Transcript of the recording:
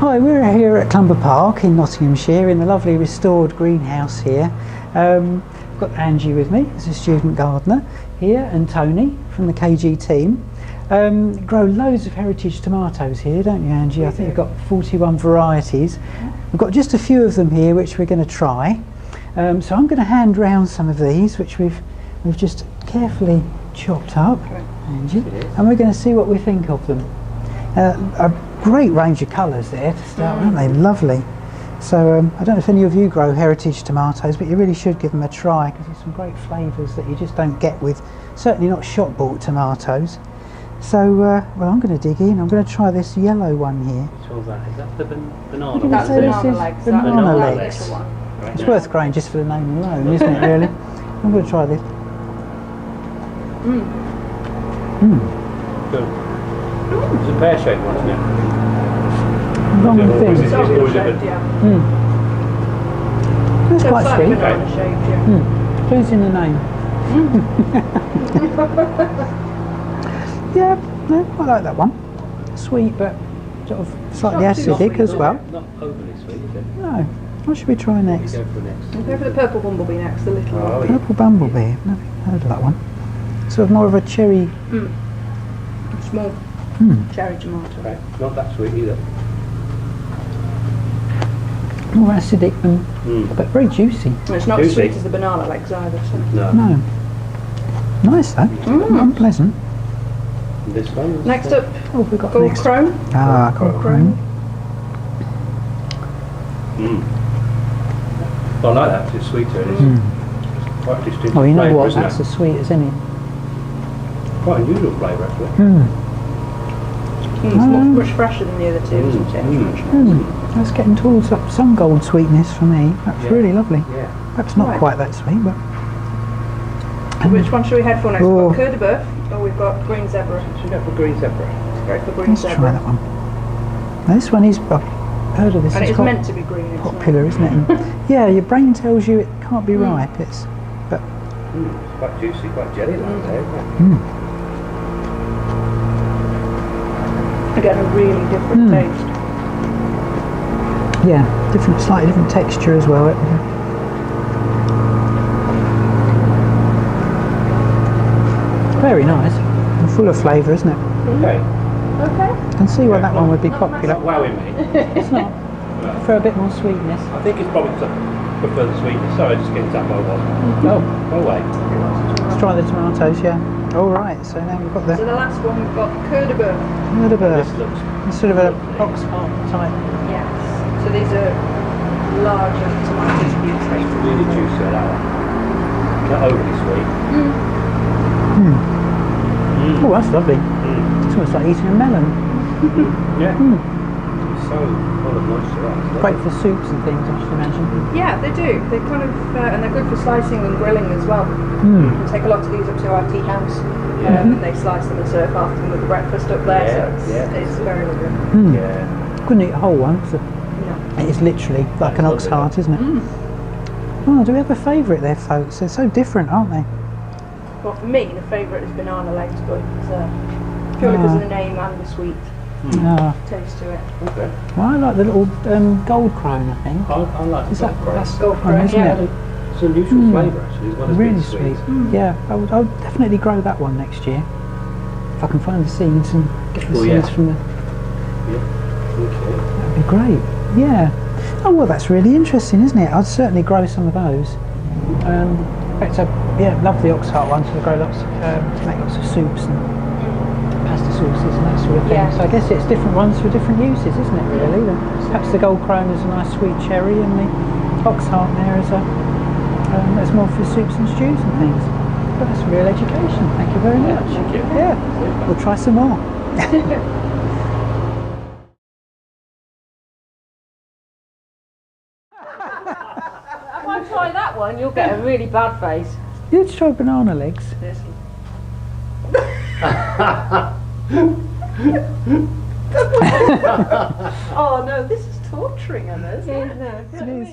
Hi, we're here at Clumber Park in Nottinghamshire in the lovely restored greenhouse here. I've got Angie with me as a student gardener here, and Tony from the KG team. Grow loads of heritage tomatoes here, don't you, Angie? I think you've got 41 varieties. We've got just a few of them here which we're going to try. So I'm going to hand round some of these which we've just carefully chopped up, Angie, and we're going to see what we think of them. A great range of colours there to start, aren't they? Lovely. So I don't know if any of you grow heritage tomatoes, but you really should give them a try because there's some great flavours that you just don't get with, certainly not shop bought tomatoes. So well, I'm going to dig in. I'm going to try this yellow one here. Which one's that? Is that the banana? That's banana legs. Banana legs. Little one. Right. It's worth growing just for the name alone, isn't it, really? I'm going to try this. Good. It's a pear-shaped one, isn't it? Long and thin. It's always shaped, yeah. It's quite like sweet. banana shaped, yeah. Pleasing the name. Yeah, no, I like that one. Sweet, but sort of slightly acidic as well. Not overly sweet, is it? No. What should we try next? What do we go for next? We'll go for the purple bumblebee next, the little one. Purple bumblebee. I've never heard of that one. Sort of more of a cherry. Small cherry tomato. Right, not that sweet either. More acidic than, but very juicy. And it's not as sweet as the banana legs either. So. No. Nice though. Unpleasant. And this one? Next up, Oh, we've got gold next. chrome. Ah, gold chrome. I like that, it's sweeter. It's quite distinct. Oh, you know flavour, what? isn't That's it? as sweet as any. Quite unusual flavour, actually. It's much fresher than the other two, isn't it? That's getting towards some gold sweetness for me. That's really lovely. Yeah. Perhaps not quite that sweet, but. Which one should we head for next? Oh. We've got Coeur de Boeuf, or we've got green zebra. Should we go for green zebra? Go for green Let's zebra. try that one. Now, this one is. I've heard of this. And It's it's quite meant to be green. It's popular, isn't it? And yeah, your brain tells you it can't be ripe. It's, but It's quite juicy, quite jelly-like there, isn't it? Again, a really different taste. yeah, slightly different texture as well. Very nice and full of flavour, isn't it? Okay. Okay. I can see why that one would be popular. Not wowing me. It's not. For a bit more sweetness. I think it's probably because I prefer the sweetness. Sorry, just getting that by one. Oh, Go away. let's try the tomatoes. Yeah. All right. So now we've got So the last one, we've got Coeur de Boeuf. Coeur de Boeuf. This looks It's sort of a ox heart type. Yes. So these are larger tomatoes. really juicy, I like that. Not overly sweet. Oh, that's lovely. It's almost like eating a melon. Yeah. So full of moisture. That's Great for soups and things, I should imagine. Yeah, they do. They kind of, and they're good for slicing and grilling as well. We take a lot of these up to our tea house, and they slice them and serve after them with the breakfast up there. So it's very lovely. Yeah. Couldn't eat a whole one. So it is literally like an ox heart, isn't it? Oh, do we have a favourite there, folks? They're so different, aren't they? Well, for me, the favourite is banana legs, but purely because of the name and the sweet taste to it. Okay. Well, I like the little gold chrome, I think. I like Is the that, gold that's Gold chrome, chrome, isn't yeah. it? It's an unusual flavour, actually. It's one of Really the sweet. sweets. Yeah, I would definitely grow that one next year. If I can find the seeds and get the seeds from the... Yeah. Okay. That'd be great. Yeah. Oh, well, that's really interesting, isn't it? I'd certainly grow some of those. In fact, I love the ox heart ones. I grow lots, to make lots of soups and pasta sauces and that sort of thing. Yeah. So I guess it's different ones for different uses, isn't it, really? Perhaps the gold chrome is a nice sweet cherry, and the ox heart there is that's more for soups and stews and things. But that's real education. Thank you very much. Thank you. Yeah. We'll try some more. If I try that one, you'll get a really bad face. Let's try banana legs. Oh no, this is torturing, Emma, isn't it? It is.